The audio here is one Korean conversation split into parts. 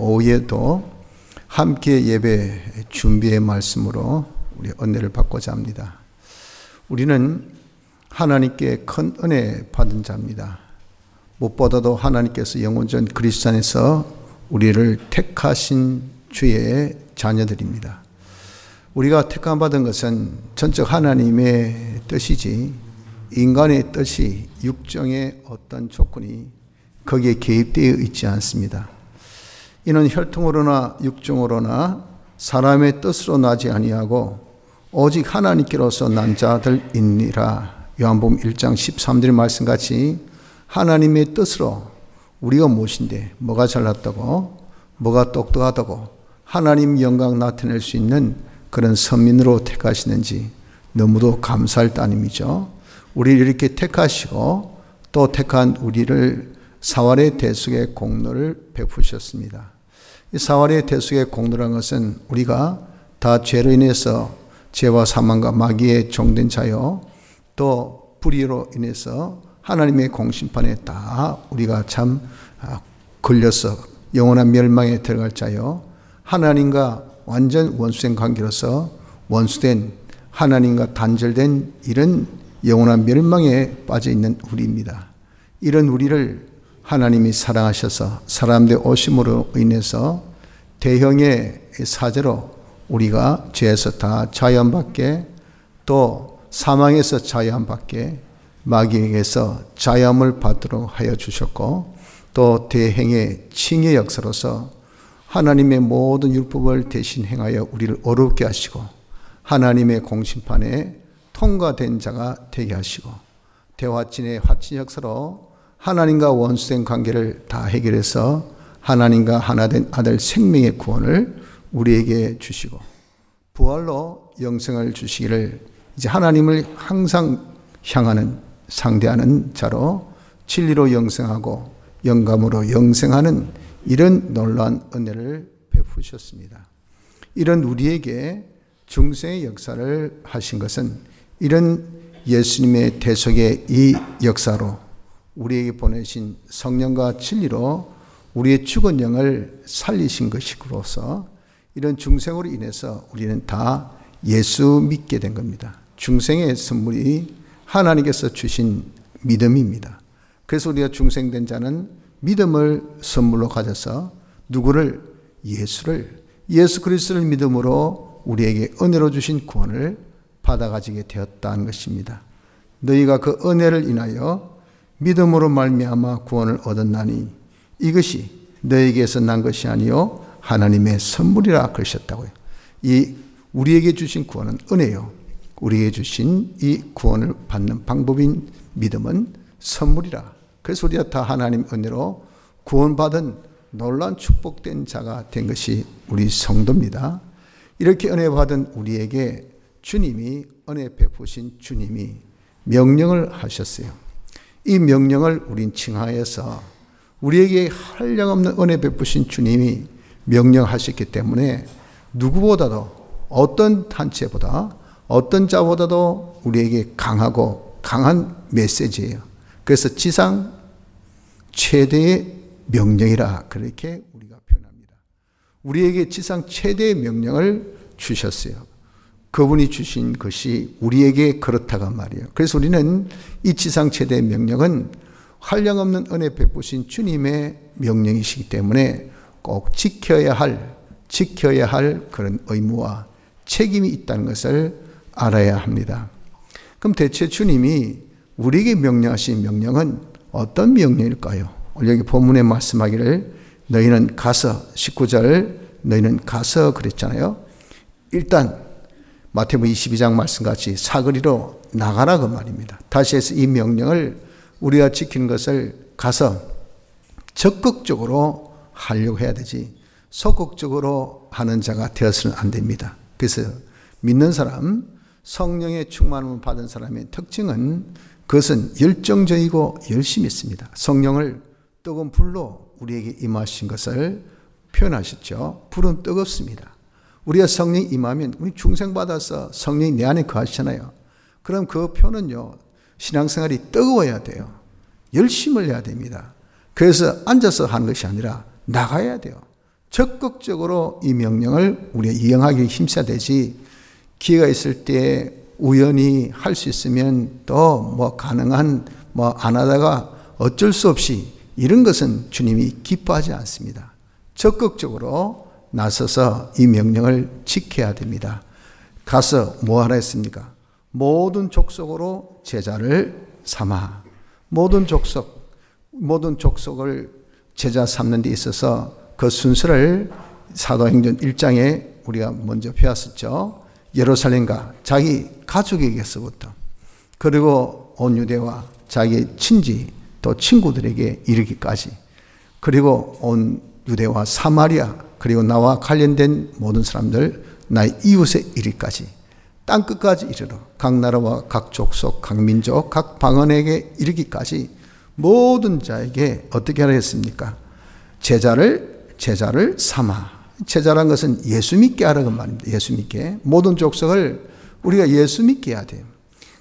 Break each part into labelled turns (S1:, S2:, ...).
S1: 오후에도 함께 예배 준비의 말씀으로 우리 은혜를 받고자 합니다. 우리는 하나님께 큰 은혜 받은 자입니다. 무엇보다도 하나님께서 영원전 그리스도 안에서 우리를 택하신 주의 자녀들입니다. 우리가 택함받은 것은 전적 하나님의 뜻이지 인간의 뜻이 육정의 어떤 조건이 거기에 개입되어 있지 않습니다. 이는 혈통으로나 육정으로나 사람의 뜻으로 나지 아니하고 오직 하나님께로서 난 자들이니라. 요한복음 1장 13절의 말씀같이 하나님의 뜻으로 우리가 무엇인데 뭐가 잘났다고 뭐가 똑똑하다고 하나님 영광 나타낼 수 있는 그런 선민으로 택하시는지 너무도 감사할 따름이죠. 우리를 이렇게 택하시고 또 택한 우리를 사활의 대속의 공로를 베푸셨습니다. 이 사활의 대속의 공로라는 것은 우리가 다 죄로 인해서 죄와 사망과 마귀의 종된 자요, 또 불의로 인해서 하나님의 공심판에 다 우리가 참 걸려서 영원한 멸망에 들어갈 자요, 하나님과 완전 원수된 관계로서 원수된 하나님과 단절된 이런 영원한 멸망에 빠져 있는 우리입니다. 이런 우리를 하나님이 사랑하셔서 사람들 오심으로 인해서 대형의 사죄로 우리가 죄에서 다 자유함받게, 또 사망에서 자유함받게, 마귀에게서 자유함을 받도록 하여 주셨고, 또 대행의 칭의 역사로서 하나님의 모든 율법을 대신 행하여 우리를 어렵게 하시고 하나님의 공심판에 통과된 자가 되게 하시고, 대화친의 화친 역사로 하나님과 원수된 관계를 다 해결해서 하나님과 하나 된 아들 생명의 구원을 우리에게 주시고, 부활로 영생을 주시기를 이제 하나님을 항상 향하는 상대하는 자로 진리로 영생하고 영감으로 영생하는 이런 놀라운 은혜를 베푸셨습니다. 이런 우리에게 중생의 역사를 하신 것은 이런 예수님의 대속의 이 역사로 우리에게 보내신 성령과 진리로 우리의 죽은 영을 살리신 것이로서 이런 중생으로 인해서 우리는 다 예수 믿게 된 겁니다. 중생의 선물이 하나님께서 주신 믿음입니다. 그래서 우리가 중생된 자는 믿음을 선물로 가져서 누구를? 예수 그리스도를 믿음으로 우리에게 은혜로 주신 구원을 받아가지게 되었다는 것입니다. 너희가 그 은혜를 인하여 믿음으로 말미암아 구원을 얻었나니 이것이 너희에게서 난 것이 아니요 하나님의 선물이라 그러셨다고요. 이 우리에게 주신 구원은 은혜요. 우리에게 주신 이 구원을 받는 방법인 믿음은 선물이라. 그래서 우리가 다 하나님 은혜로 구원받은 놀라운 축복된 자가 된 것이 우리 성도입니다. 이렇게 은혜 받은 우리에게 주님이 은혜 베푸신 주님이 명령을 하셨어요. 이 명령을 우린 칭하여서 우리에게 한량없는 은혜 베푸신 주님이 명령하셨기 때문에 누구보다도 어떤 단체보다 어떤 자보다도 우리에게 강하고 강한 메시지예요. 그래서 지상 최대의 명령이라 그렇게 우리가 표현합니다. 우리에게 지상 최대의 명령을 주셨어요. 그분이 주신 것이 우리에게 그렇다가 말이에요. 그래서 우리는 이 지상 최대의 명령은 한량없는 은혜 베푸신 주님의 명령이시기 때문에 꼭 지켜야 할 그런 의무와 책임이 있다는 것을 알아야 합니다. 그럼 대체 주님이 우리에게 명령하신 명령은 어떤 명령일까요? 오늘 여기 본문에 말씀하기를 너희는 가서 19절 너희는 가서 그랬잖아요. 일단 마태복음 22장 말씀같이 사거리로 나가라 그 말입니다. 다시 해서 이 명령을 우리가 지키는 것을 가서 적극적으로 하려고 해야 되지 소극적으로 하는 자가 되어서는 안 됩니다. 그래서 믿는 사람, 성령의 충만함을 받은 사람의 특징은 그것은 열정적이고 열심히 있습니다. 성령을 뜨거운 불로 우리에게 임하신 것을 표현하셨죠. 불은 뜨겁습니다. 우리가 성령 임하면 우리 중생받아서 성령이 내 안에 거하시잖아요. 그럼 그 표현은요, 신앙생활이 뜨거워야 돼요. 열심을 해야 됩니다. 그래서 앉아서 하는 것이 아니라 나가야 돼요. 적극적으로 이 명령을 우리가 이행하기 힘써야 되지, 기회가 있을 때 우연히 할 수 있으면 또 뭐 가능한 뭐 안 하다가 어쩔 수 없이 이런 것은 주님이 기뻐하지 않습니다. 적극적으로 나서서 이 명령을 지켜야 됩니다. 가서 뭐 하라 했습니까? 모든 족속으로 제자를 삼아. 모든 족속을 제자 삼는 데 있어서 그 순서를 사도행전 1장에 우리가 먼저 배웠었죠. 예루살렘과 자기 가족에게서부터, 그리고 온 유대와 자기 친지 또 친구들에게 이르기까지, 그리고 온 유대와 사마리아, 그리고 나와 관련된 모든 사람들, 나의 이웃에 이르기까지, 땅끝까지 이르러 각 나라와 각 족속, 각 민족, 각 방언에게 이르기까지 모든 자에게 어떻게 하라 했습니까? 제자를 삼아. 제자란 것은 예수 믿게 하라는 말입니다. 예수 믿게. 모든 족속을 우리가 예수 믿게 해야 돼요.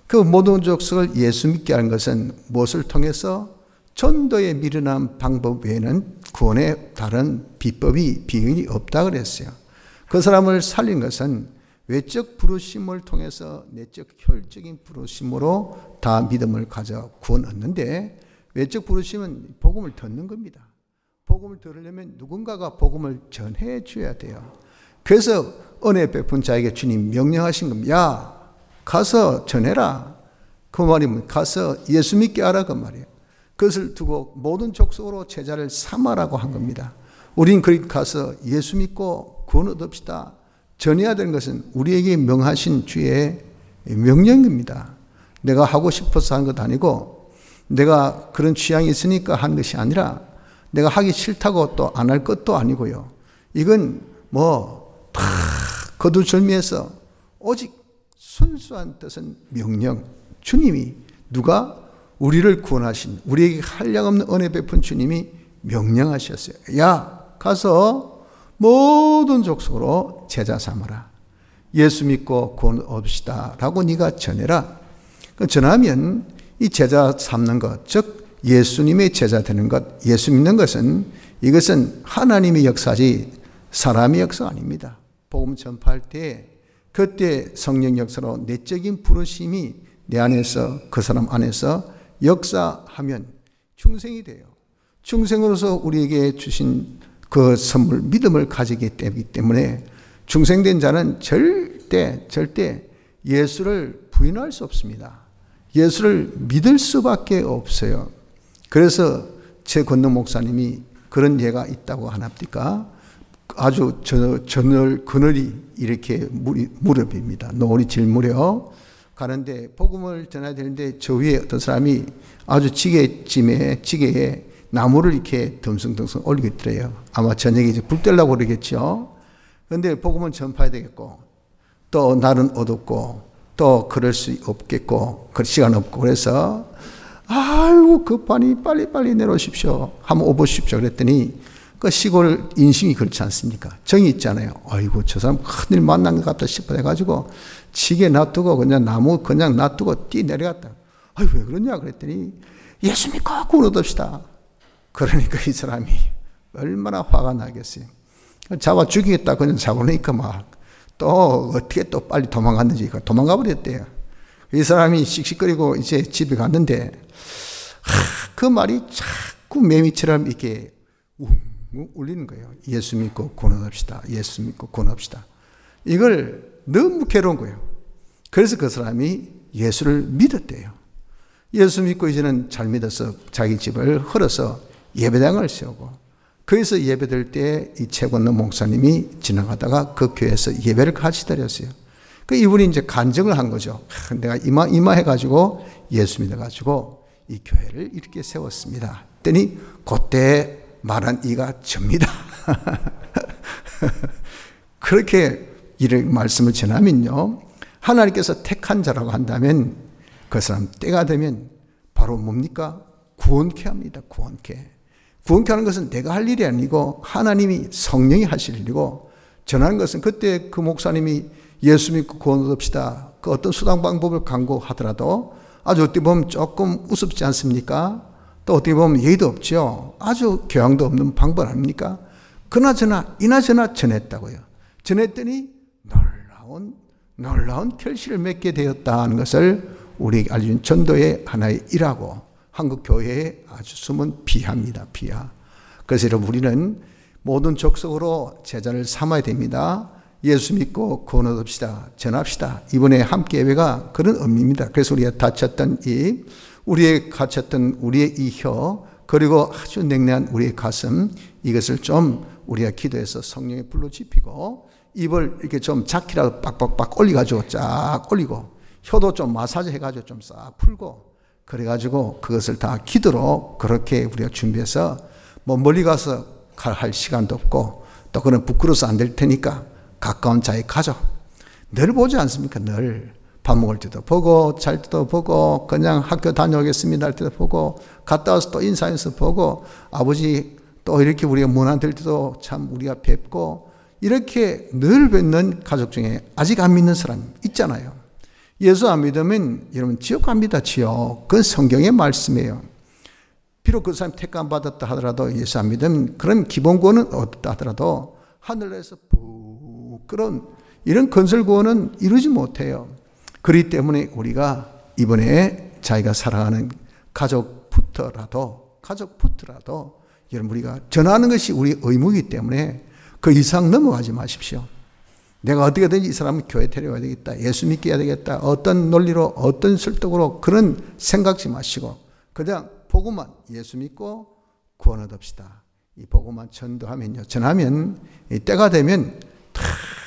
S1: 그 모든 족속을 예수 믿게 하는 것은 무엇을 통해서? 전도에 미련한 방법 외에는 구원의 다른 비법이 비결이 없다 그랬어요. 그 사람을 살린 것은 외적 부르심을 통해서 내적 효율적인 부르심으로 다 믿음을 가져 구원 얻는데, 외적 부르심은 복음을 듣는 겁니다. 복음을 들으려면 누군가가 복음을 전해 줘야 돼요. 그래서 은혜 베푼 자에게 주님 명령하신 겁니다. 야, 가서 전해라. 그 말이 뭐 가서 예수 믿게 하라 그 말이에요. 그것을 두고 모든 족속으로 제자를 삼아라고 한 겁니다. 우린 그렇게 가서 예수 믿고 구원 얻읍시다. 전해야 되는 것은 우리에게 명하신 주의 명령입니다. 내가 하고 싶어서 한 것 아니고, 내가 그런 취향이 있으니까 한 것이 아니라, 내가 하기 싫다고 또 안 할 것도 아니고요. 이건 뭐 다 거두절미해서 오직 순수한 뜻은 명령. 주님이, 누가? 우리를 구원하신, 우리에게 한량없는 은혜 베푼 주님이 명령하셨어요. 야, 가서 모든 족속으로 제자 삼으라. 예수 믿고 구원 얻읍시다 라고 네가 전해라. 전하면 이 제자 삼는 것, 즉 예수님의 제자 되는 것, 예수 믿는 것은, 이것은 하나님의 역사지 사람의 역사가 아닙니다. 복음 전파할 때 그때 성령 역사로 내적인 부르심이 내 안에서, 그 사람 안에서 역사하면 중생이 돼요. 중생으로서 우리에게 주신 그 선물, 믿음을 가지기 때문에 중생된 자는 절대 예수를 부인할 수 없습니다. 예수를 믿을 수밖에 없어요. 그래서 제 권능 목사님이 그런 예가 있다고 하나입니까? 아주 그늘이 이렇게 무렵입니다. 노을이 질 무렵 가는데 복음을 전해야 되는데, 저 위에 어떤 사람이 아주 지게에 나무를 이렇게 듬성듬성 올리고 있더래요. 아마 저녁에 이제 불 떼려고 그러겠죠. 그런데 복음은 전파해야 되겠고, 또 날은 어둡고, 또 그럴 수 없겠고, 그럴 시간 없고, 그래서 아이고 급하니 빨리 내려오십시오. 한번 오보십시오. 그랬더니 그 시골 인심이 그렇지 않습니까? 정이 있잖아요. 아이고 저 사람 큰일 만난 것 같다 싶어 해가지고 지게 놔두고 그냥 나무 그냥 놔두고 뛰 내려갔다. 아이고 왜 그러냐 그랬더니 예수 믿고 구원 얻읍시다. 그러니까 이 사람이 얼마나 화가 나겠어요. 잡아 죽이겠다 그냥 잡으니까 막 또 어떻게 또 빨리 도망갔는지 도망가 버렸대요. 이 사람이 씩씩거리고 이제 집에 갔는데 그 말이 자꾸 매미처럼 이렇게 울리는 거예요. 예수 믿고 구원 얻읍시다. 예수 믿고 구원 얻읍시다. 이걸 너무 괴로운 거예요. 그래서 그 사람이 예수를 믿었대요. 예수 믿고 이제는 잘 믿어서 자기 집을 헐어서 예배당을 세우고, 거기서 예배드릴 때 이 최권능 목사님이 지나가다가 그 교회에서 예배를 같이 드렸어요. 그 이분이 이제 간증을 한 거죠. 내가 이마해가지고 예수 믿어가지고 이 교회를 이렇게 세웠습니다. 그랬더니 그때 말한 이가 접니다. 그렇게 이런 말씀을 전하면요, 하나님께서 택한 자라고 한다면 그 사람 때가 되면 바로 뭡니까? 구원케 합니다. 구원케 하는 것은 내가 할 일이 아니고 하나님이 성령이 하실 일이고, 전하는 것은 그때 그 목사님이 예수 믿고 구원 얻읍시다. 그 어떤 수단 방법을 강구하더라도 아주 어떻게 보면 조금 우습지 않습니까? 또 어떻게 보면 예의도 없죠. 아주 교양도 없는 방법 아닙니까? 그나저나 이나저나 전했다고요. 전했더니 놀라운 결실을 맺게 되었다 하는 것을 우리에게 알려준 전도의 하나의 일하고 한국 교회의 아주 숨은 비하입니다. 비하. 그래서 여러분, 우리는 모든 족속으로 제자를 삼아야 됩니다. 예수 믿고 구원 얻읍시다. 전합시다. 이번에 함께 예배가 그런 의미입니다. 그래서 우리가 다쳤던 입, 우리의 갇혔던 우리의 이 혀, 그리고 아주 냉랭한 우리의 가슴, 이것을 좀 우리가 기도해서 성령의 불로 지피고 입을 이렇게 좀 자키라도 빡빡빡 올려가지고 쫙 올리고 혀도 좀 마사지 해가지고 좀 싹 풀고 그래가지고 그것을 다 기도로 그렇게 우리가 준비해서 뭐 멀리 가서 할 시간도 없고 또 그는 부끄러워서 안 될 테니까 가까운 자의 가족 늘 보지 않습니까? 늘 밥 먹을 때도 보고 잘 때도 보고 그냥 학교 다녀오겠습니다 할 때도 보고 갔다 와서 또 인사해서 보고 아버지 또 이렇게 우리가 문안 될 때도 참 우리가 뵙고 이렇게 늘 뵙는 가족 중에 아직 안 믿는 사람 있잖아요. 예수 안 믿으면 여러분 지옥 갑니다. 지옥. 그건 성경의 말씀이에요. 비록 그 사람이 택감 받았다 하더라도 예수 안 믿으면 그런 기본 구원은 얻었다 하더라도 하늘에서 그런 이런 건설 구원은 이루지 못해요. 그렇기 때문에 우리가 이번에 자기가 사랑하는 가족부터라도 여러분 우리가 전하는 것이 우리 의무이기 때문에 그 이상 넘어가지 마십시오. 내가 어떻게든지 이 사람을 교회 데려와야 되겠다. 예수 믿게 해야 되겠다. 어떤 논리로 어떤 설득으로 그런 생각지 마시고 그냥 복음만 예수 믿고 구원 얻읍시다. 이 복음만 전하면 이 때가 되면 다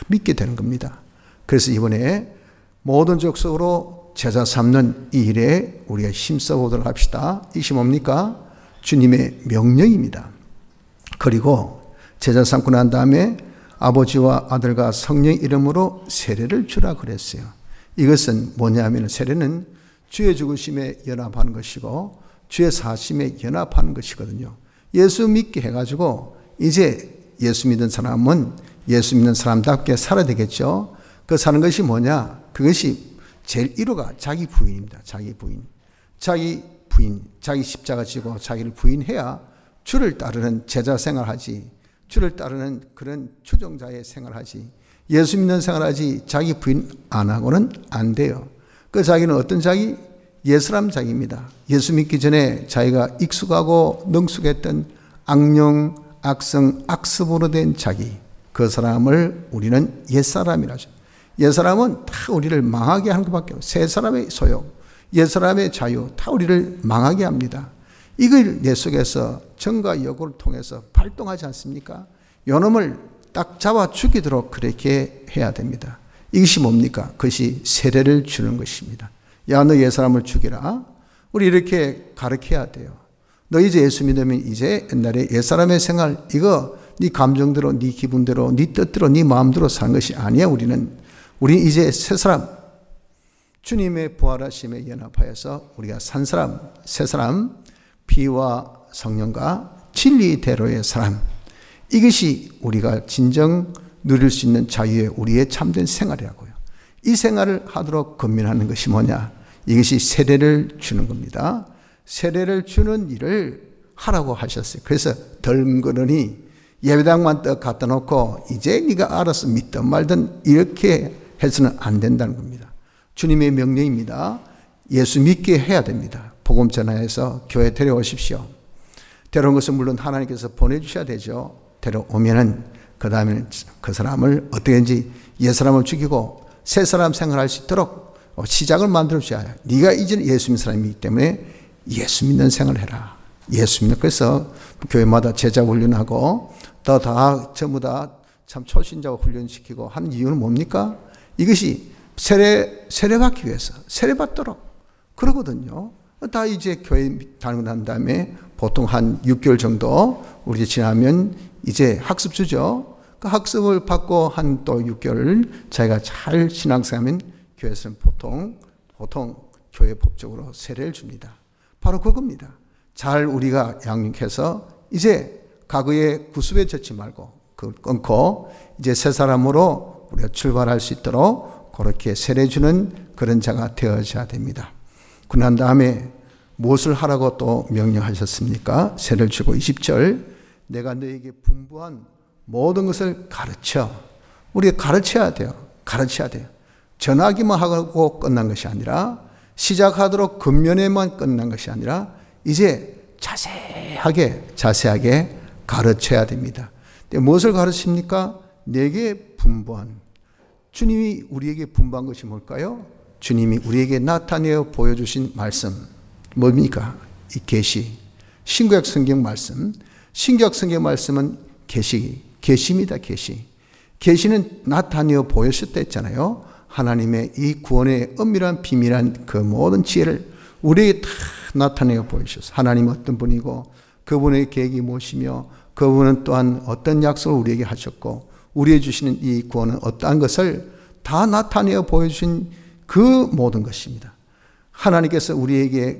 S1: 믿게 되는 겁니다. 그래서 이번에 모든 족속으로 제자 삼는 이 일에 우리가 힘써 보도록 합시다. 이것이 뭡니까? 주님의 명령입니다. 그리고 제자 삼고 난 다음에 아버지와 아들과 성령 이름으로 세례를 주라 그랬어요. 이것은 뭐냐면 세례는 주의 죽으심에 연합하는 것이고 주의 사심에 연합하는 것이거든요. 예수 믿게 해가지고 이제 예수 믿는 사람은 예수 믿는 사람답게 살아야 되겠죠. 그 사는 것이 뭐냐? 그것이 제일 1호가 자기 부인입니다. 자기 부인, 자기 십자가 지고 자기를 부인해야 주를 따르는 제자 생활하지, 주를 따르는 그런 추종자의 생활하지, 예수 믿는 생활하지 자기 부인 안 하고는 안 돼요. 그 자기는 어떤 자기? 옛사람 자기입니다. 예수 믿기 전에 자기가 익숙하고 능숙했던 악령, 악성, 악습으로 된 자기, 그 사람을 우리는 옛사람이라죠. 옛사람은 다 우리를 망하게 하는 것밖에 없어요. 새 사람의 소욕, 옛사람의 자유 다 우리를 망하게 합니다. 이걸 내 속에서 정과 역을 통해서 발동하지 않습니까? 요놈을 딱 잡아 죽이도록 그렇게 해야 됩니다. 이것이 뭡니까? 그것이 세례를 주는 것입니다. 야, 너 옛사람을 죽이라. 우리 이렇게 가르쳐야 돼요. 너 이제 예수 믿으면 이제 옛날에 옛사람의 생활, 이거 네 감정대로, 네 기분대로, 네 뜻대로, 네 마음대로 사는 것이 아니야. 우리 이제 새 사람, 주님의 부활하심에 연합하여서 우리가 산 사람, 새 사람, 피와 성령과 진리대로의 사람, 이것이 우리가 진정 누릴 수 있는 자유의 우리의 참된 생활이라고요. 이 생활을 하도록 권면하는 것이 뭐냐? 이것이 세례를 주는 겁니다. 세례를 주는 일을 하라고 하셨어요. 그래서 덜그러니 예배당만 떡 갖다 놓고 이제 네가 알아서 믿든 말든 이렇게 해서는 안 된다는 겁니다. 주님의 명령입니다. 예수 믿게 해야 됩니다. 복음 전하여서 교회 데려오십시오. 데려온 것은 물론 하나님께서 보내주셔야 되죠. 데려오면은 그 다음에는 그 사람을 어떻게든지 옛사람을 죽이고 새 사람 생활할 수 있도록 시작을 만들어 주셔야 해요. 네가 이제는 예수 믿는 사람이기 때문에 예수 믿는 생활을 해라. 예수 믿는, 그래서 교회마다 제자 훈련하고 다 전부 다 참 초신자 훈련시키고 하는 이유는 뭡니까? 이것이 세례받기 위해서, 세례받도록 그러거든요. 다 이제 교회 다니고 난 다음에 보통 한 6개월 정도 우리 지나면 이제 학습 주죠. 그 학습을 받고 한 또 6개월 자기가 잘 신앙생활하면 교회에서는 보통 교회 법적으로 세례를 줍니다. 바로 그겁니다. 잘 우리가 양육해서 이제 과거의 구습에 젖지 말고 그걸 끊고 이제 새 사람으로 우리가 출발할 수 있도록 그렇게 세례 주는 그런 자가 되어져야 됩니다. 그난 다음에 무엇을 하라고 또 명령하셨습니까? 세례를 주고 20절, 내가 너에게 분부한 모든 것을 가르쳐. 우리가 가르쳐야 돼요. 가르쳐야 돼요. 전하기만 하고 끝난 것이 아니라 시작하도록 겉면에만 끝난 것이 아니라 이제 자세하게 가르쳐야 됩니다. 무엇을 가르칩니까? 내게 분부한, 주님이 우리에게 분부한 것이 뭘까요? 주님이 우리에게 나타내어 보여주신 말씀 뭡니까? 이 계시, 신구약 성경 말씀. 신구약 성경 말씀은 계시입니다. 계시는 나타내어 보여주셨다 했잖아요. 하나님의 이 구원의 엄밀한 비밀한 그 모든 지혜를 우리에게 다 나타내어 보여주셨어요. 하나님은 어떤 분이고 그분의 계획이 무엇이며 그분은 또한 어떤 약속을 우리에게 하셨고 우리에게 주시는 이 구원은 어떠한 것을 다 나타내어 보여주신 그 모든 것입니다. 하나님께서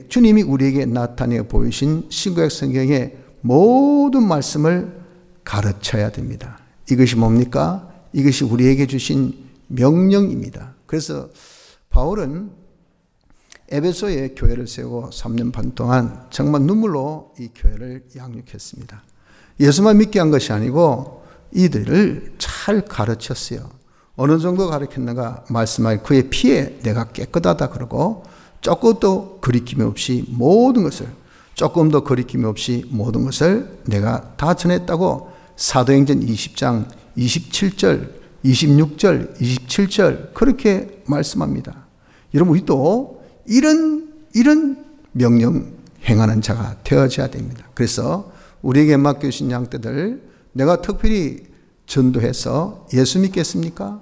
S1: 주님이 우리에게 나타내어 보이신 신구약 성경의 모든 말씀을 가르쳐야 됩니다. 이것이 뭡니까? 이것이 우리에게 주신 명령입니다. 그래서 바울은 에베소에 교회를 세우고 3년 반 동안 정말 눈물로 이 교회를 양육했습니다. 예수만 믿게 한 것이 아니고 이들을 잘 가르쳤어요. 어느 정도 가르쳤는가 말씀하기 그의 피에 내가 깨끗하다 그러고 조금도 거리낌이 없이 모든 것을 내가 다 전했다고 사도행전 20장 27절 26절 27절 그렇게 말씀합니다. 여러분 우리도 이런 명령 행하는 자가 되어져야 됩니다. 그래서 우리에게 맡겨주신 양떼들 내가 특별히 전도해서 예수 믿겠습니까?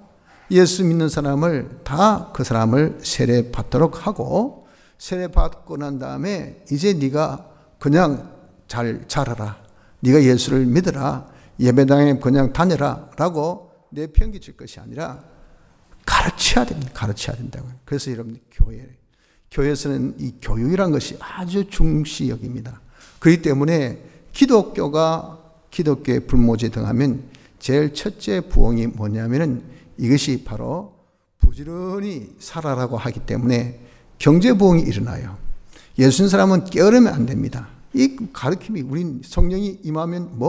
S1: 예수 믿는 사람을 다 그 사람을 세례 받도록 하고 세례 받고 난 다음에 이제 네가 그냥 잘 자라라. 네가 예수를 믿어라. 예배당에 그냥 다녀라 라고 내평기칠 것이 아니라 가르쳐야 됩니다. 가르쳐야 된다고요. 그래서 여러분 교회에서는 이 교육이란 것이 아주 중시 여깁니다. 그렇기 때문에 기독교의 불모지 등하면 제일 첫째 부흥이 뭐냐면은 이것이 바로 부지런히 살아라고 하기 때문에 경제 부흥이 일어나요. 예수님 사람은 게으르면 안 됩니다. 이 가르침이 우린 성령이 임하면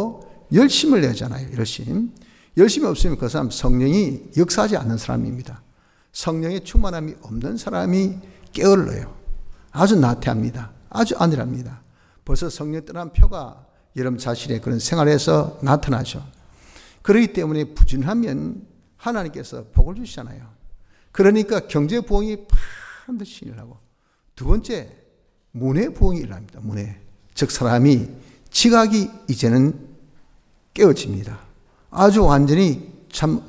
S1: 열심을 내잖아요. 열심이 없으면 그 사람 성령이 역사하지 않는 사람입니다. 성령의 충만함이 없는 사람이 게을러요. 아주 나태합니다. 아주 안일합니다. 벌써 성령 떠난 표가 여러분 자신의 그런 생활에서 나타나죠. 그렇기 때문에 부진하면 하나님께서 복을 주시잖아요. 그러니까 경제 부흥이 반드시 일어나고 두 번째 문의 부흥이 일어납니다. 즉 사람이 지각이 이제는 깨어집니다. 아주 완전히 참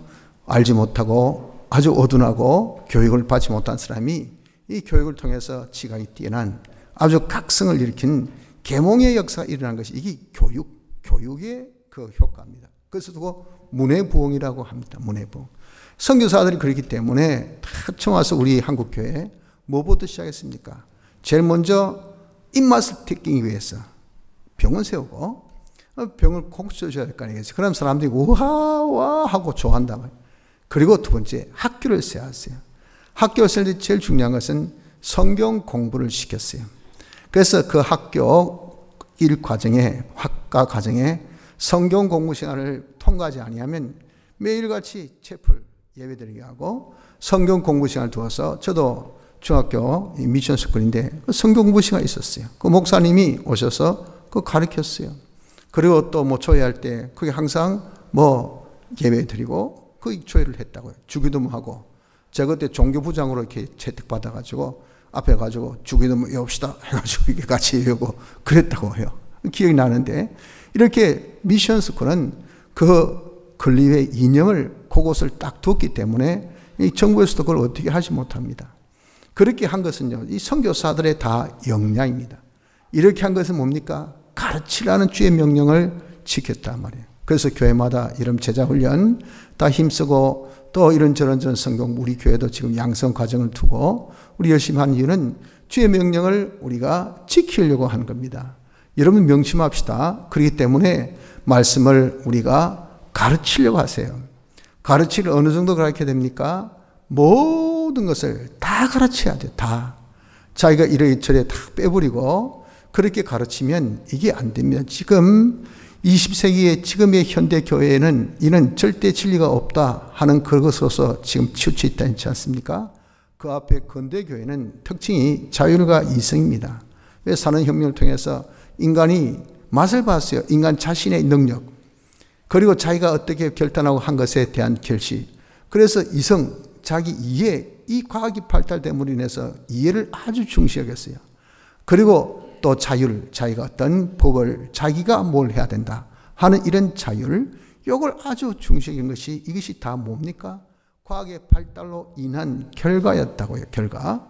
S1: 알지 못하고 아주 어둔하고 교육을 받지 못한 사람이 이 교육을 통해서 지각이 뛰어난 아주 각성을 일으킨 계몽의 역사가 일어난 것이 이게 교육의 그 효과입니다. 그래서 두고 문의 부흥이라고 합니다. 문의 부흥. 선교사들이 그렇기 때문에 다 처음 와서 우리 한국교회 뭐부터 시작했습니까? 제일 먼저 입맛을 튀기기 위해서 병원 세우고 병을 콕 써줘야 될 거 아니겠어요? 그럼 사람들이 우와 하고 좋아한단 말이에요. 그리고 두 번째 학교를 세웠어요. 학교를 세울 때 제일 중요한 것은 성경 공부를 시켰어요. 그래서 그 학교 학과 과정에 성경 공부 시간을 통과하지 아니하면 매일같이 채플 예배드리게 하고 성경 공부 시간을 두어서 저도 중학교 미션 스쿨인데 성경 공부 시간이 있었어요. 그 목사님이 오셔서 그거 가르쳤어요. 그리고 또 초회할 때 그게 항상 예배 드리고 그 조회를 했다고요. 주기도문 하고 제가 그때 종교부장으로 이렇게 채택받아가지고 앞에 가지고 주기도문 외웁시다 해가지고 이게 같이 외우고 그랬다고 해요. 기억이 나는데 이렇게 미션 스쿨은 그 건립의 이념을 그곳을 딱 뒀기 때문에 이 정부에서도 그걸 어떻게 하지 못합니다. 그렇게 한 것은요, 이 선교사들의 다 역량입니다. 이렇게 한 것은 뭡니까? 가르치라는 주의 명령을 지켰단 말이에요. 그래서 교회마다 이런 제자훈련 다 힘쓰고 또 이런저런 성경 우리 교회도 지금 양성 과정을 두고 우리 열심히 하는 이유는 주의 명령을 우리가 지키려고 하는 겁니다. 여러분 명심합시다. 그렇기 때문에 말씀을 우리가 가르치려고 하세요. 가르치를 어느 정도 가르쳐야 됩니까? 모든 것을 다 가르쳐야 돼요. 다. 자기가 이래저래 다 빼버리고 그렇게 가르치면 이게 안 됩니다. 지금 20세기의 지금의 현대 교회에는 이는 절대 진리가 없다 하는 그것으로서 지금 치우쳐 있지 않습니까? 그 앞에 근대 교회는 특징이 자율과 이성입니다. 왜 산업혁명을 통해서 인간이 맛을 봤어요. 인간 자신의 능력, 그리고 자기가 어떻게 결단하고 한 것에 대한 결심. 그래서 이성, 자기 이해, 이 과학이 발달됨으로 인해서 이해를 아주 중시 여겼어요. 그리고 또 자율, 자기가 어떤 법을 자기가 뭘 해야 된다 하는 이런 자율, 이걸 아주 중시 여긴 것이, 이것이 다 뭡니까? 과학의 발달로 인한 결과였다고요. 결과.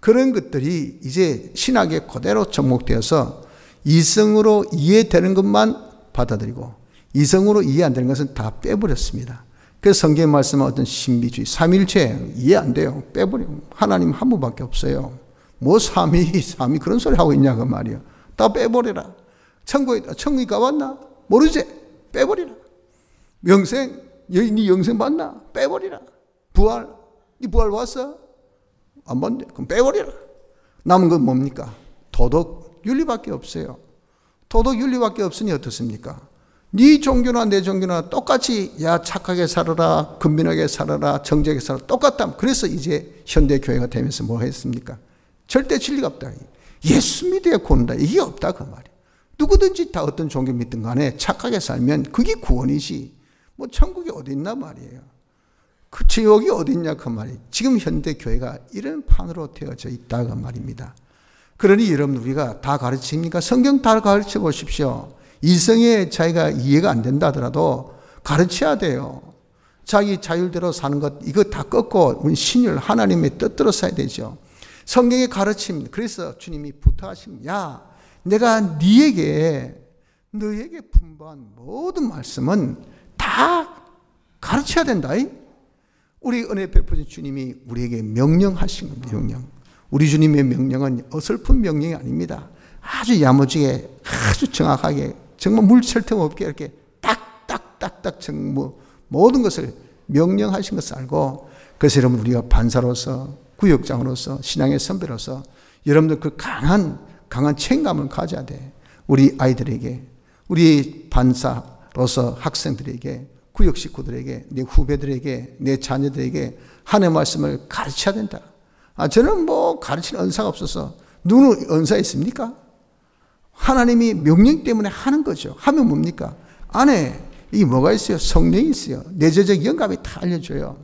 S1: 그런 것들이 이제 신학에 그대로 접목되어서 이성으로 이해되는 것만 받아들이고 이성으로 이해 안 되는 것은 다 빼버렸습니다. 그래서 성경에 말씀한 어떤 신비주의, 삼일체 이해 안 돼요. 빼버려. 하나님 한 분밖에 없어요. 뭐 삼위 그런 소리 하고 있냐 그 말이야. 다 빼버려라. 천국에 가봤나? 모르지? 빼버리라. 영생, 네 영생 봤나? 빼버리라. 부활, 네 부활 봤어? 안 봤는데? 그럼 빼버리라. 남은 건 뭡니까? 도덕, 윤리밖에 없어요. 도덕, 윤리밖에 없으니 어떻습니까? 네 종교나 내 종교나 똑같이 야 착하게 살아라, 근면하게 살아라, 정직하게 살아라 똑같다. 그래서 이제 현대교회가 되면서 뭐 했습니까? 절대 진리가 없다. 예수 믿어야 구원다. 이게 없다 그 말이에요. 누구든지 다 어떤 종교 믿든 간에 착하게 살면 그게 구원이지. 뭐 천국이 어디 있나 말이에요. 그 지옥이 어디 있냐 그 말이에요. 지금 현대교회가 이런 판으로 되어져 있다 그 말입니다. 그러니 여러분 우리가 다 가르칩니까? 성경 다 가르쳐 보십시오. 이성에 자기가 이해가 안 된다 하더라도 가르쳐야 돼요. 자기 자율대로 사는 것 이거 다 꺾고 우리 신율 하나님의 뜻대로 살아야 되죠. 성경의 가르침입니다. 그래서 주님이 부탁하십니다. 야, 내가 너에게 분부한 모든 말씀은 다 가르쳐야 된다. 우리 은혜 베푸신 주님이 우리에게 명령하신 겁니다. 명령. 우리 주님의 명령은 어설픈 명령이 아닙니다. 아주 야무지게, 아주 정확하게, 정말 물철 틈 없게 이렇게 딱딱딱딱 모든 것을 명령하신 것을 알고, 그래서 여러분 우리가 반사로서, 구역장으로서, 신앙의 선배로서 여러분들 그 강한 책임감을 가져야 돼. 우리 아이들에게, 우리 반사로서 학생들에게, 구역 식구들에게, 내 후배들에게, 내 자녀들에게 하나님의 말씀을 가르쳐야 된다. 저는 뭐 가르치는 은사가 없어서. 누구는 은사 있습니까? 하나님이 명령 때문에 하는 거죠. 하면 뭡니까? 안에 이게 뭐가 있어요? 성령이 있어요. 내재적 영감이 다 알려줘요.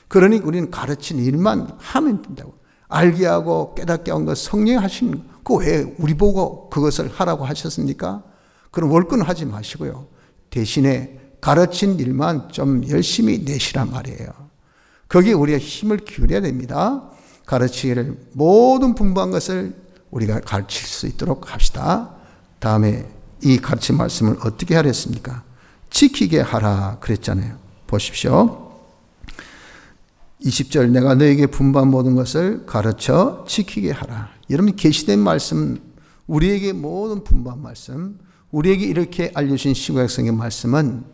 S1: 그러니 우리는 가르치는 일만 하면 된다고. 알게 하고 깨닫게 한 것 성령이 하시는 거. 그거 왜 우리 보고 그것을 하라고 하셨습니까? 그럼 월권 하지 마시고요. 대신에 가르친 일만 좀 열심히 내시란 말이에요. 거기에 우리가 힘을 기울여야 됩니다. 가르치기를 모든 분부한 것을 우리가 가르칠 수 있도록 합시다. 다음에 이 가르친 말씀을 어떻게 하려 했습니까? 지키게 하라 그랬잖아요. 보십시오. 20절 내가 너에게 분부한 모든 것을 가르쳐 지키게 하라. 여러분 계시된 말씀, 우리에게 모든 분부한 말씀, 우리에게 이렇게 알려주신 신구약성의 말씀은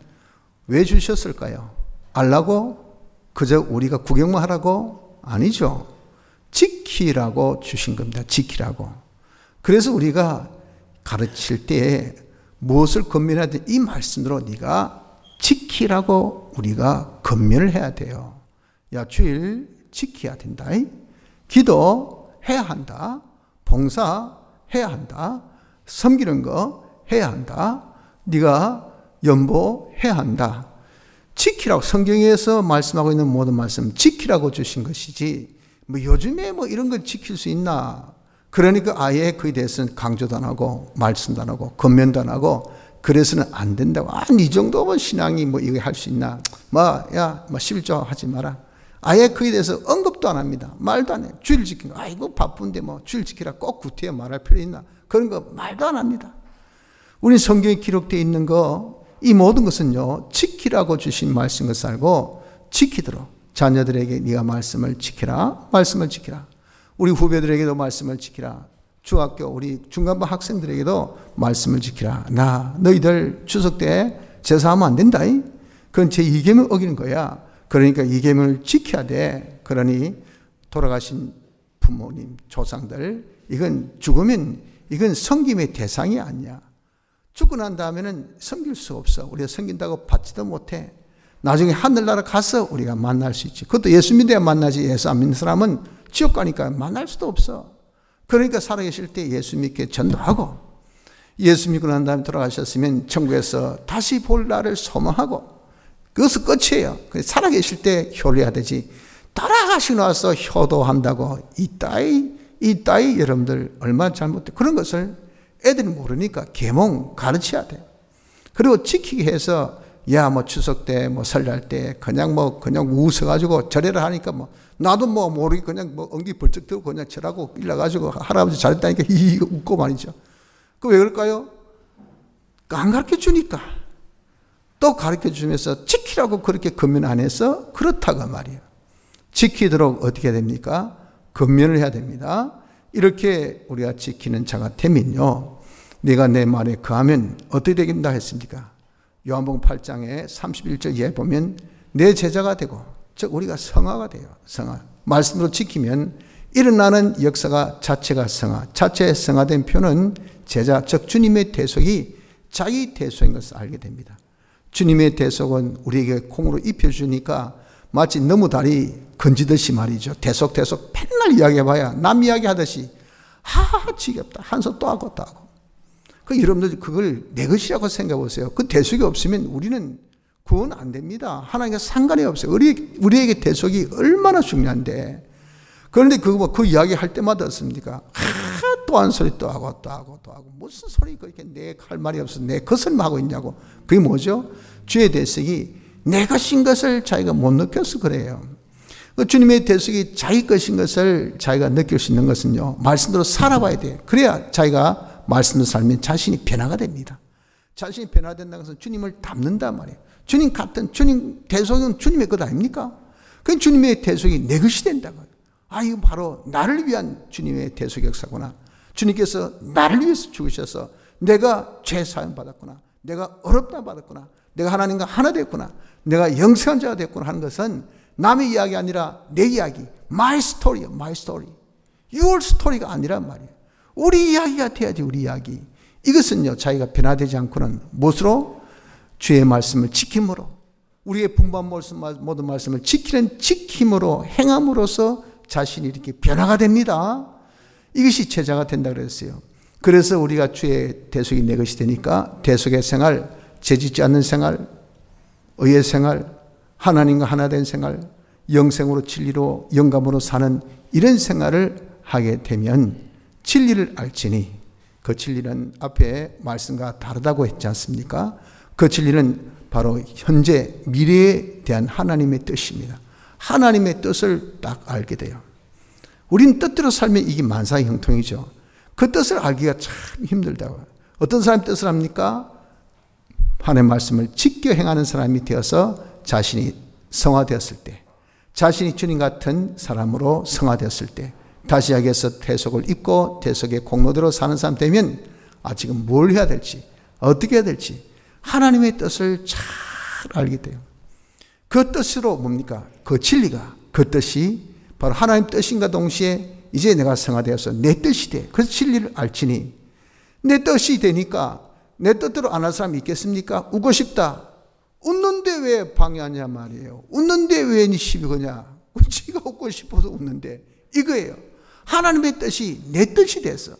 S1: 왜 주셨을까요? 알라고? 그저 우리가 구경만 하라고? 아니죠. 지키라고 주신 겁니다. 지키라고. 그래서 우리가 가르칠 때 무엇을 권면해야 돼? 이 말씀으로 네가 지키라고 우리가 권면을 해야 돼요. 야, 주일 지켜야 된다. 기도해야 한다. 봉사해야 한다. 섬기는 거 해야 한다. 네가 연보해야 한다. 지키라고 성경에서 말씀하고 있는 모든 말씀 지키라고 주신 것이지 뭐 요즘에 뭐 이런 걸 지킬 수 있나. 그러니까 아예 그에 대해서는 강조도 안 하고 말씀도 안 하고 권면도 안 하고 그래서는 안 된다고. 이 정도면 신앙이 뭐 이거 할 수 있나. 뭐 11조 하지 마라. 아예 그에 대해서 언급도 안 합니다. 말도 안 해요. 주일 지키는 거. 아이고 바쁜데 뭐 주일 지키라 꼭 구태여 말할 필요 있나. 그런 거 말도 안 합니다. 우리 성경에 기록되어 있는 거 이 모든 것은요 지키라고 주신 말씀을 알고 지키도록 자녀들에게 네가 말씀을 지키라. 말씀을 지키라. 우리 후배들에게도 말씀을 지키라. 중학교 우리 중간반 학생들에게도 말씀을 지키라. 너희들 추석 때 제사하면 안 된다. 그건 제 2계명을 어기는 거야. 그러니까 2계명을 지켜야 돼. 그러니 돌아가신 부모님, 조상들 이건 죽으면 이건 섬김의 대상이 아니야. 죽고 난 다음에는 섬길 수가 없어. 우리가 섬긴다고 받지도 못해. 나중에 하늘나라 가서 우리가 만날 수 있지. 그것도 예수 믿어야 만나지. 예수 안 믿는 사람은 지옥 가니까 만날 수도 없어. 그러니까 살아계실 때 예수 믿게 전도하고, 예수 믿고 난 다음에 돌아가셨으면 천국에서 다시 볼 날을 소망하고, 그것은 끝이에요. 살아계실 때 효도해야 되지. 돌아가시고 나서 효도한다고 이따위 여러분들 얼마나 잘못돼. 그런 것을 애들이 모르니까 계몽 가르쳐야 돼. 그리고 지키게 해서 야 뭐 추석 때 뭐 설날 때 그냥 웃어가지고 절해라 하니까 뭐 나도 뭐 모르게 그냥 뭐 엉덩이 벌쩍 들고 그냥 절하고 일러가지고 할아버지 잘했다니까 히히 웃고 말이죠. 그 왜 그럴까요? 안 가르쳐 주니까. 또 가르쳐 주면서 지키라고 그렇게 권면 안 해서 그렇다고 말이에요. 지키도록 어떻게 해야 됩니까? 권면을 해야 됩니다. 이렇게 우리가 지키는 자가 되면요, 내가 내 말에 거하면 어떻게 되겠다 했습니까? 요한복음 8장에 31절 이하에 보면 내 제자가 되고, 즉 우리가 성화가 돼요. 성화. 말씀으로 지키면 일어나는 역사가 자체가 성화. 자체의 성화된 표는 제자, 즉 주님의 대속이 자기 대속인 것을 알게 됩니다. 주님의 대속은 우리에게 콩으로 입혀주니까 마치 너무다리 건지듯이 말이죠. 대속 맨날 이야기해봐야 남 이야기하듯이 지겹다. 한 소 또 하고 또 하고. 여러분들 그걸 내 것이라고 생각해 보세요. 그 대속이 없으면 우리는 구원 안 됩니다. 하나님과 상관이 없어요. 우리에게 대속이 얼마나 중요한데. 그런데 그 이야기 할 때마다 어떻습니까? 또 한 소리 또 하고 또 하고 또 하고. 무슨 소리 그렇게 내 할 말이 없어. 내 것을 하고 있냐고. 그게 뭐죠? 주의 대속이 내 것인 것을 자기가 못 느껴서 그래요. 주님의 대속이 자기 것인 것을 자기가 느낄 수 있는 것은요, 말씀대로 살아봐야 돼요. 그래야 자기가 말씀대로 살면 자신이 변화가 됩니다. 자신이 변화된다는 것은 주님을 닮는단 말이에요. 주님 같은, 주님 대속은 주님의 것 아닙니까? 그 주님의 대속이 내 것이 된다고요. 이거 바로 나를 위한 주님의 대속 역사구나. 주님께서 나를 위해서 죽으셔서 내가 죄 사함 받았구나. 내가 어렵다 받았구나. 내가 하나님과 하나 됐구나. 내가 영생한 자가 됐구나 하는 것은 남의 이야기 아니라 내 이야기. My story요. My story. Your story가 아니란 말이에요. 우리 이야기가 돼야지, 우리 이야기. 이것은요, 자기가 변화되지 않고는 무엇으로? 주의 말씀을 지킴으로, 우리의 분반 모든 말씀을 지키는 지킴으로, 행함으로써 자신이 이렇게 변화가 됩니다. 이것이 제자가 된다 그랬어요. 그래서 우리가 주의 대속이 내 것이 되니까 대속의 생활, 죄짓지 않는 생활, 의의 생활, 하나님과 하나 된 생활, 영생으로 진리로 영감으로 사는 이런 생활을 하게 되면 진리를 알지니, 그 진리는 앞에 말씀과 다르다고 했지 않습니까? 그 진리는 바로 현재 미래에 대한 하나님의 뜻입니다. 하나님의 뜻을 딱 알게 돼요. 우린 뜻대로 살면 이게 만사의 형통이죠. 그 뜻을 알기가 참 힘들다고요. 어떤 사람이 뜻을 합니까? 하나님의 말씀을 지켜 행하는 사람이 되어서 자신이 성화되었을 때, 자신이 주님 같은 사람으로 성화되었을 때, 다시 이야기해서 대속을 입고 대속의 공로대로 사는 사람 되면 지금 뭘 해야 될지, 어떻게 해야 될지 하나님의 뜻을 잘 알게 돼요. 그 뜻으로 뭡니까? 그 진리가, 그 뜻이 바로 하나님 뜻인가 동시에 이제 내가 성화되어서 내 뜻이 돼. 그래서 진리를 알지니, 내 뜻이 되니까 내 뜻대로 안 할 사람이 있겠습니까? 웃고 싶다. 웃는데 왜 방해하냐 말이에요. 웃는데 왜 니 시비 거냐. 지가 웃고 싶어서 웃는데 이거예요. 하나님의 뜻이 내 뜻이 돼서,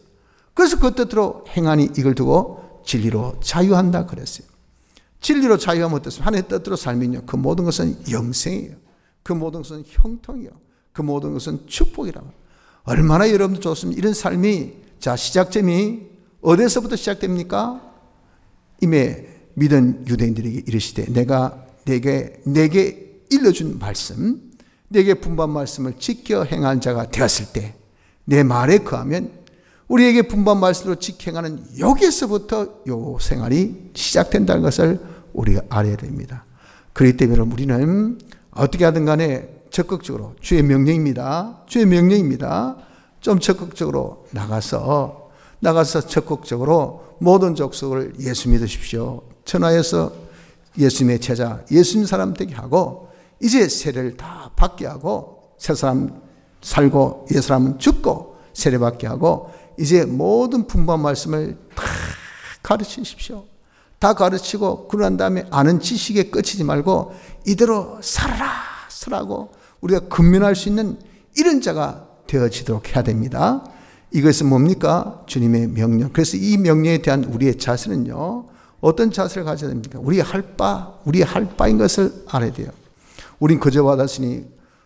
S1: 그래서 그 뜻대로 행하니 이걸 두고 진리로 자유한다 그랬어요. 진리로 자유하면 어떻습니까? 하나님의 뜻대로 살면요, 그 모든 것은 영생이에요. 그 모든 것은 형통이요. 그 모든 것은 축복이라고. 얼마나 여러분들 좋습니까? 이런 삶이, 자, 시작점이 어디서부터 시작됩니까? 이미 믿은 유대인들에게 이르시되 내가 내게 일러준 말씀, 내게 분반 말씀을 지켜 행한 자가 되었을 때, 내 말에 거하면 우리에게 분반 말씀으로 지켜 행하는 여기서부터 요 생활이 시작된다는 것을 우리가 알아야 됩니다. 그렇기 때문에 우리는 어떻게 하든 간에 적극적으로, 주의 명령입니다. 주의 명령입니다. 좀 적극적으로 나가서 적극적으로 모든 족속을 예수 믿으십시오. 전하여서 예수님의 제자, 예수님 사람 되게 하고, 이제 세례를 다 받게 하고, 새 사람 살고 옛 사람은 죽고 세례 받게 하고, 이제 모든 분반 말씀을 다 가르치십시오. 다 가르치고 그러고 난 다음에 아는 지식에 그치지 말고 이대로 살아라 살라고 우리가 근면할 수 있는 이런 자가 되어지도록 해야 됩니다. 이것은 뭡니까? 주님의 명령. 그래서 이 명령에 대한 우리의 자세는요, 어떤 자세를 가져야 됩니까? 우리의 할 바인 것을 알아야 돼요. 우린 거저 받았으니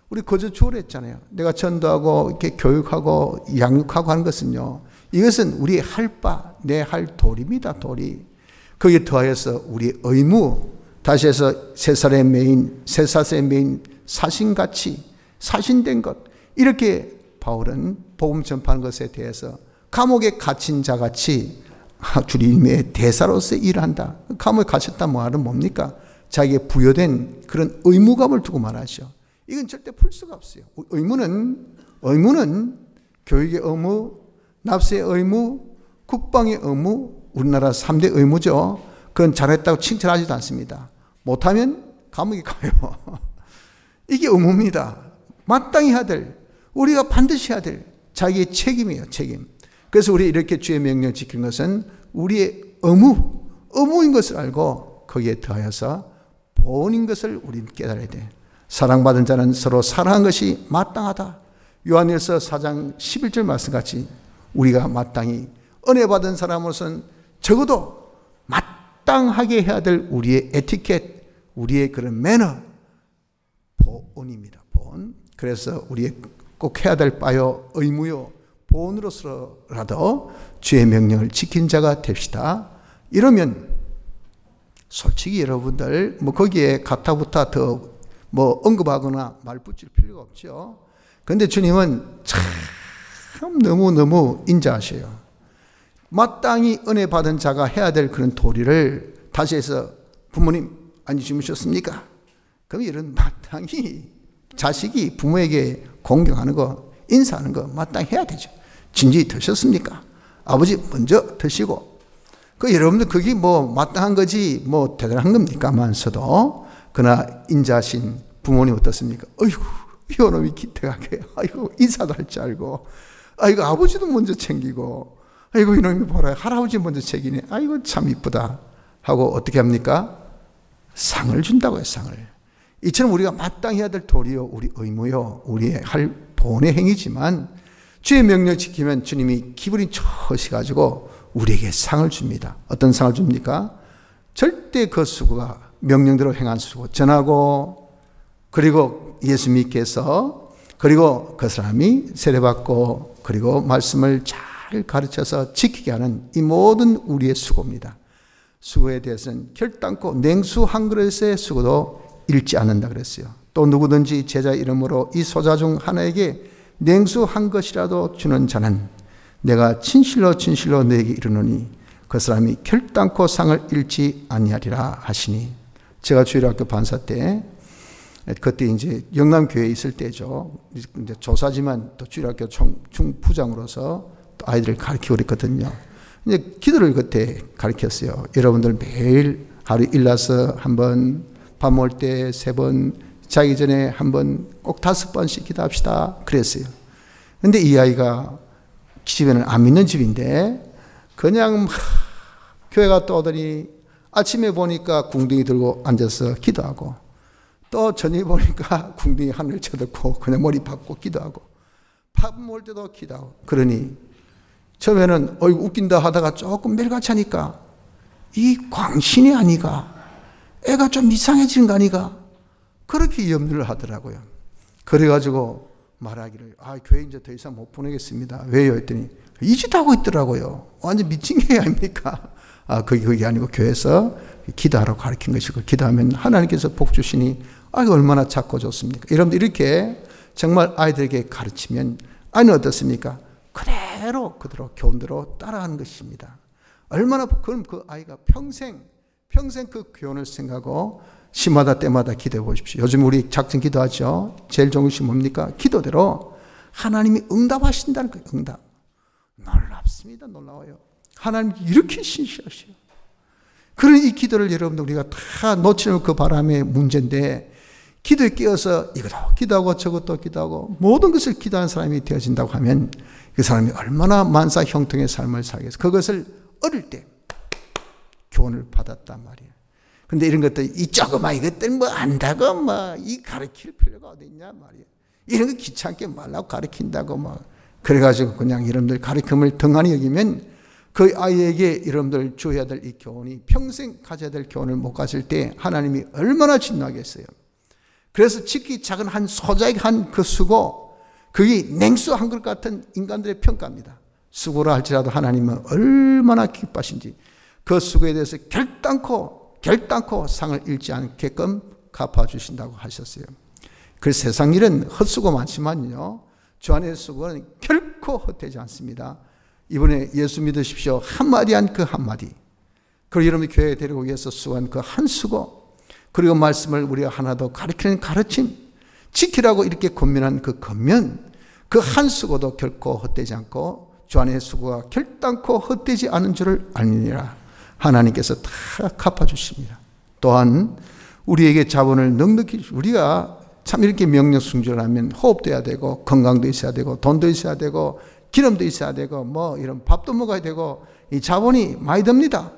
S1: 우리 거저 주어했잖아요. 내가 전도하고 이렇게 교육하고 양육하고 하는 것은요, 이것은 우리의 할 바, 내 할 도리입니다. 도리. 거기에 더하여서 우리의 의무, 다시 해서 세살의 메인 사신같이 사신된 것, 이렇게 바울은 복음 전파하는 것에 대해서 감옥에 갇힌 자같이 주님의 대사로서 일한다. 감옥에 갇혔다는 말은 뭡니까? 자기에 부여된 그런 의무감을 두고 말하죠. 이건 절대 풀 수가 없어요. 의무는 교육의 의무, 납세의 의무, 국방의 의무, 우리나라 3대 의무죠. 그건 잘했다고 칭찬하지도 않습니다. 못하면 감옥에 가요. 이게 의무입니다. 마땅히 해야 될, 우리가 반드시 해야 될 자기의 책임이에요. 책임. 그래서 우리 이렇게 주의 명령 지키는 것은 우리의 의무인 것을 알고 거기에 더하여서 본인 것을 우리는 깨달아야 돼. 사랑받은 자는 서로 사랑한 것이 마땅하다. 요한일서 4장 11절 말씀같이 우리가 마땅히 은혜 받은 사람으로서는 적어도 마땅하게 해야 될 우리의 에티켓, 우리의 그런 매너, 본입니다. 본. 그래서 우리의 꼭 해야 될 바요, 의무요, 본으로서라도 주의 명령을 지킨 자가 됩시다. 이러면 솔직히 여러분들 뭐 거기에 가타부타 더 뭐 언급하거나 말 붙일 필요가 없죠. 그런데 주님은 참 너무너무 인자하셔요. 마땅히 은혜 받은 자가 해야 될 그런 도리를 다시 해서 부모님 안 주무셨습니까? 그럼 이런 마땅히 자식이 부모에게 공경하는 거, 인사하는 거 마땅히 해야 되죠. 진지 드셨습니까? 아버지 먼저 드시고. 여러분들 그게 뭐 마땅한 거지 뭐 대단한 겁니까만서도, 그러나 인자하신 부모님 어떻습니까? 어이구, 이놈이 기특하게, 아이고 인사도 할 줄 알고, 아이고 아버지도 먼저 챙기고, 아이고 이놈이 보라, 할아버지 먼저 챙기네, 아이고 참 이쁘다 하고 어떻게 합니까? 상을 준다고요. 상을. 이처럼 우리가 마땅히 해야 될 도리요, 우리 의무요, 우리의 할 본의 행위지만 주의 명령 지키면 주님이 기분이 좋으셔가지고 우리에게 상을 줍니다. 어떤 상을 줍니까? 절대 그 수고가 명령대로 행한 수고, 전하고, 그리고 예수 믿게 해서, 그리고 그 사람이 세례받고, 그리고 말씀을 잘 가르쳐서 지키게 하는 이 모든 우리의 수고입니다. 수고에 대해서는 결단코 냉수 한 그릇의 수고도 잃지 않는다 그랬어요. 또 누구든지 제자 이름으로 이 소자 중 하나에게 냉수 한 것이라도 주는 자는 내가 진실로 너에게 이르노니 그 사람이 결단코 상을 잃지 아니하리라 하시니. 제가 주일학교 반사 때, 그때 이제 영남교회에 있을 때죠. 이제 조사지만 또 주일학교 중부장으로서 또 아이들을 가르치고 그랬거든요. 이제 기도를 그때 가르쳤어요. 여러분들 매일 하루 일어나서 한 번, 밥 먹을 때 3번, 자기 전에 한 번, 꼭 5번씩 기도합시다. 그랬어요. 근데 이 아이가 집에는 안 믿는 집인데 그냥 교회 갔다 오더니 아침에 보니까 궁둥이 들고 앉아서 기도하고, 또 저녁에 보니까 궁둥이 하늘 쳐들고 그냥 머리 박고 기도하고, 밥 먹을 때도 기도하고. 그러니 처음에는 어이구 웃긴다 하다가 조금 매일같이 하니까 이 광신이 아니가, 애가 좀 이상해지는 거 아니가, 그렇게 염려를 하더라고요. 그래가지고 말하기를, 교회 이제 더 이상 못 보내겠습니다. 왜요? 했더니 이 짓 하고 있더라고요. 완전 미친 게 아닙니까? 그게 아니고 교회에서 기도하라고 가르친 것이고, 기도하면 하나님께서 복 주시니 얼마나 작고 좋습니까? 여러분들 이렇게 정말 아이들에게 가르치면 아이는 어떻습니까? 그대로 교훈대로 따라하는 것입니다. 얼마나, 그럼 그 아이가 평생 그 교훈을 생각하고 시마다 때마다 기도해 보십시오. 요즘 우리 작정 기도하죠. 제일 좋은 것이 뭡니까? 기도대로 하나님이 응답하신다는 거예요. 응답. 놀랍습니다. 놀라워요. 하나님 이렇게 신실하셔요. 그런 이 기도를 여러분들 우리가 다 놓치는 그 바람의 문제인데, 기도에 끼어서 이것도 기도하고 저것도 기도하고 모든 것을 기도하는 사람이 되어진다고 하면 그 사람이 얼마나 만사 형통의 삶을 살겠어. 그것을 어릴 때 교훈을 받았단 말이에요. 근데 이런 것들, 이 조그마 이것들 뭐 안다고 뭐 이 가르칠 필요가 어디 있냐 말이에요. 이런 거 귀찮게 말라고 가르친다고 뭐. 그래가지고 그냥 여러분들 가르침을 등한히 여기면 그 아이에게 여러분들 줘야 될 이 교훈이 평생 가져야 될 교훈을 못 가질 때 하나님이 얼마나 진노하겠어요. 그래서 지극히 작은 한 소자에게 한 그 수고, 그게 냉수 한 그릇 같은 인간들의 평가입니다. 수고라 할지라도 하나님은 얼마나 기뻐하신지 그 수고에 대해서 결단코 상을 잃지 않게끔 갚아주신다고 하셨어요. 그래서 세상 일은 헛수고 많지만요, 주 안의 수고는 결코 헛되지 않습니다. 이번에 예수 믿으십시오 한마디 한 그 한마디, 그리고 여러분이 교회에 데리고 위해서 수고한 그 한 수고, 그리고 말씀을 우리가 하나 더 가르치는 가르침, 지키라고 이렇게 권면한 그 권면, 그 한 수고도 결코 헛되지 않고 주 안의 수고가 결단코 헛되지 않은 줄을 알미니라. 하나님께서 다 갚아주십니다. 또한 우리에게 자본을 넉넉히, 우리가 참 이렇게 명령 순종을 하면 호흡도 해야 되고 건강도 있어야 되고 돈도 있어야 되고 기름도 있어야 되고 뭐 이런 밥도 먹어야 되고 이 자본이 많이 듭니다.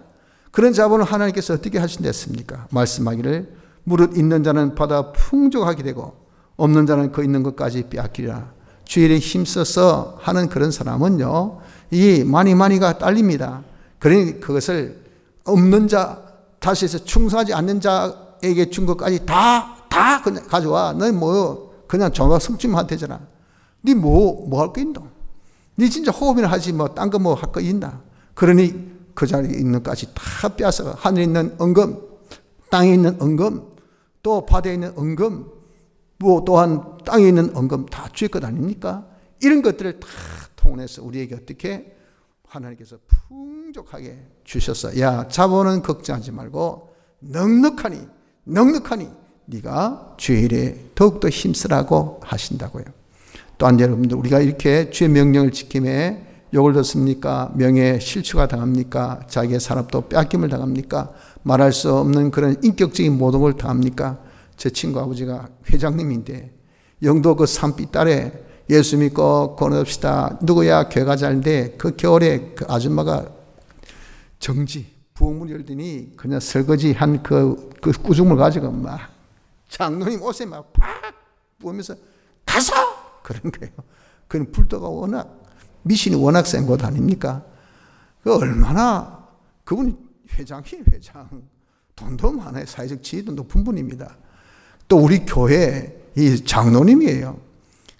S1: 그런 자본을 하나님께서 어떻게 하신댔습니까? 말씀하기를 무릇 있는 자는 받아 풍족하게 되고 없는 자는 그 있는 것까지 빼앗기리라. 주일에 힘써서 하는 그런 사람은요, 이 많이가 딸립니다. 그러니 그것을 없는 자, 다시 해서 충성하지 않는 자에게 준 것까지 다 그냥 가져와. 너 뭐 그냥 정화 성취만 되잖아. 니 뭐 할 거 있노? 니 진짜 호흡이나 하지 뭐 딴 거 뭐 할 거 있나? 그러니 그 자리에 있는 것까지 다 빼앗아가 하늘에 있는 은금, 땅에 있는 은금, 또 바다에 있는 은금, 뭐 또한 땅에 있는 은금 다 주의 것 아닙니까? 이런 것들을 다 통해서 우리에게 어떻게 하나님께서 풍족하게 주셨어. 야, 자본은 걱정하지 말고 넉넉하니 네가 주의 일에 더욱더 힘쓰라고 하신다고요. 또한 여러분들, 우리가 이렇게 주의 명령을 지킴에 욕을 듣습니까? 명예 실추가 당합니까? 자기의 산업도 빼앗김을 당합니까? 말할 수 없는 그런 인격적인 모독을 당합니까? 제 친구 아버지가 회장님인데 영도 그 산비딸에 예수 믿고 권합시다. 누구야? 교회가 잘돼. 그 겨울에 그 아줌마가 정지 부엌문 열더니 그냥 설거지 한 그 꾸중물 가지고 막 장로님 옷에 막 팍 부으면서 가서 그런 거예요. 그는 불도가 워낙 미신이 워낙 센 곳 아닙니까? 그 얼마나 그분이 회장 돈도 많아요. 사회적 지위도 높은 분입니다. 또 우리 교회 이 장로님이에요.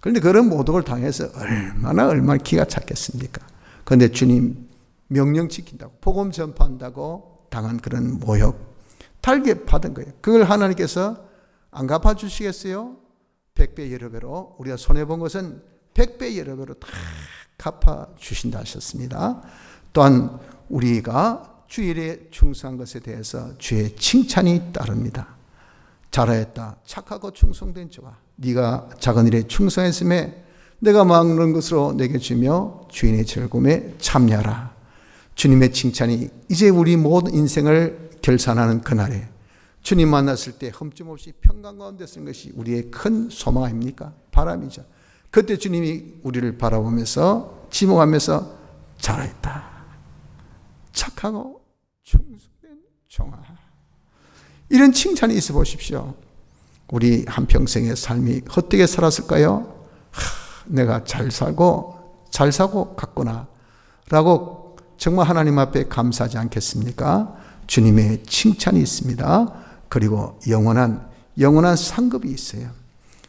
S1: 그런데 그런 모독을 당해서 얼마나 기가 찼겠습니까? 그런데 주님 명령 지킨다고, 복음 전파한다고 당한 그런 모욕, 달게 받은 거예요. 그걸 하나님께서 안 갚아주시겠어요? 100배 여러 배로, 우리가 손해본 것은 100배 여러 배로 다 갚아주신다 하셨습니다. 또한 우리가 주일에 충성한 것에 대해서 주의 칭찬이 따릅니다. 잘하였다. 착하고 충성된 자가 네가 작은 일에 충성했음에 내가 막는 것으로 내게 주며 주인의 즐거움에 참여하라. 주님의 칭찬이 이제 우리 모든 인생을 결산하는 그날에 주님 만났을 때 흠집 없이 평강 가운데 쓰는 것이 우리의 큰 소망 아닙니까? 바람이죠. 그때 주님이 우리를 바라보면서 지목하면서 잘했다. 착하고 충성된 종아. 이런 칭찬이 있어 보십시오. 우리 한평생의 삶이 헛되게 살았을까요? 내가 잘 사고 갔구나 라고 정말 하나님 앞에 감사하지 않겠습니까? 주님의 칭찬이 있습니다. 그리고 영원한 상급이 있어요.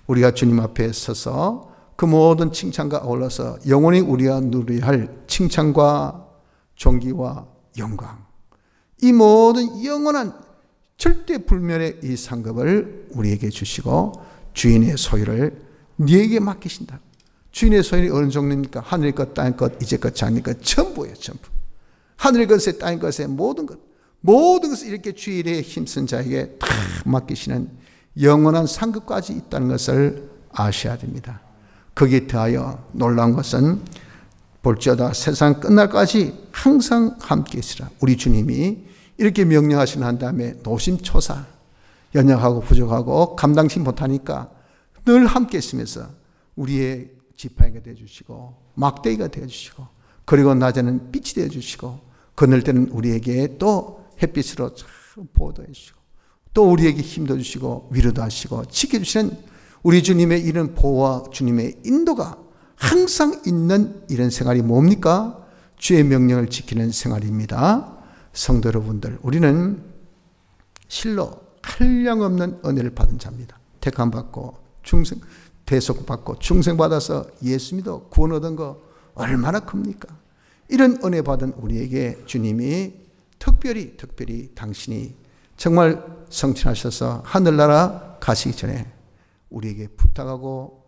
S1: 우리가 주님 앞에 서서 그 모든 칭찬과 어울러서 영원히 우리가 누려야 할 칭찬과 존귀와 영광, 이 모든 영원한 절대 불멸의 이 상급을 우리에게 주시고 주인의 소유를 네게 맡기신다. 주인의 소유는 어느 정도입니까? 하늘의 것, 땅의 것, 이제 것, 장래 것 전부예요. 전부. 하늘의 것에 땅의 것에 모든 것을 이렇게 주의 일에 힘쓴 자에게 다 맡기시는 영원한 상급까지 있다는 것을 아셔야 됩니다. 거기에 더하여 놀라운 것은 볼지어다 세상 끝날까지 항상 함께 있으라. 우리 주님이 이렇게 명령하시는 한 다음에 노심초사, 연약하고 부족하고 감당치 못하니까 늘 함께 있으면서 우리의 지팡이가 되어주시고 막대기가 되어주시고, 그리고 낮에는 빛이 되어주시고, 그늘 때는 우리에게 또 햇빛으로 참 보호해 주시고 또 우리에게 힘도 주시고 위로도 하시고 지켜주시는 우리 주님의 이런 보호와 주님의 인도가 항상 있는 이런 생활이 뭡니까? 주의 명령을 지키는 생활입니다. 성도 여러분들, 우리는 실로 한량없는 은혜를 받은 자입니다. 택함 받고 중생 대속 받고 중생 받아서 예수 믿어 구원 얻은 거 얼마나 큽니까? 이런 은혜 받은 우리에게 주님이 특별히 당신이 정말 성취하셔서 하늘나라 가시기 전에 우리에게 부탁하고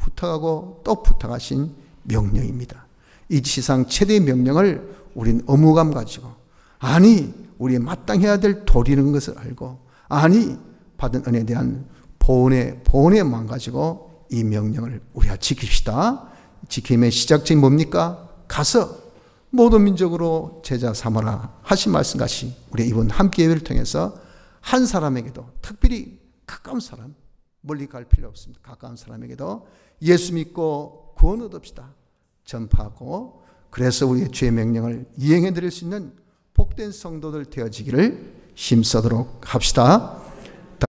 S1: 또 부탁하신 명령입니다. 이 지상 최대의 명령을 우린 의무감 가지고 아니 우리의 마땅해야 될 도리는 것을 알고 아니 받은 은혜에 대한 보온의 마음 가지고 이 명령을 우리가 지킵시다. 지킴의 시작점이 뭡니까? 가서 모든 민족으로 제자 삼아라 하신 말씀같이 우리 이번 함께 예배를 통해서 한 사람에게도 특별히 가까운 사람 멀리 갈 필요 없습니다. 가까운 사람에게도 예수 믿고 구원 얻읍시다. 전파하고 그래서 우리의 주의 명령을 이행해 드릴 수 있는 복된 성도들 되어지기를 힘써도록 합시다.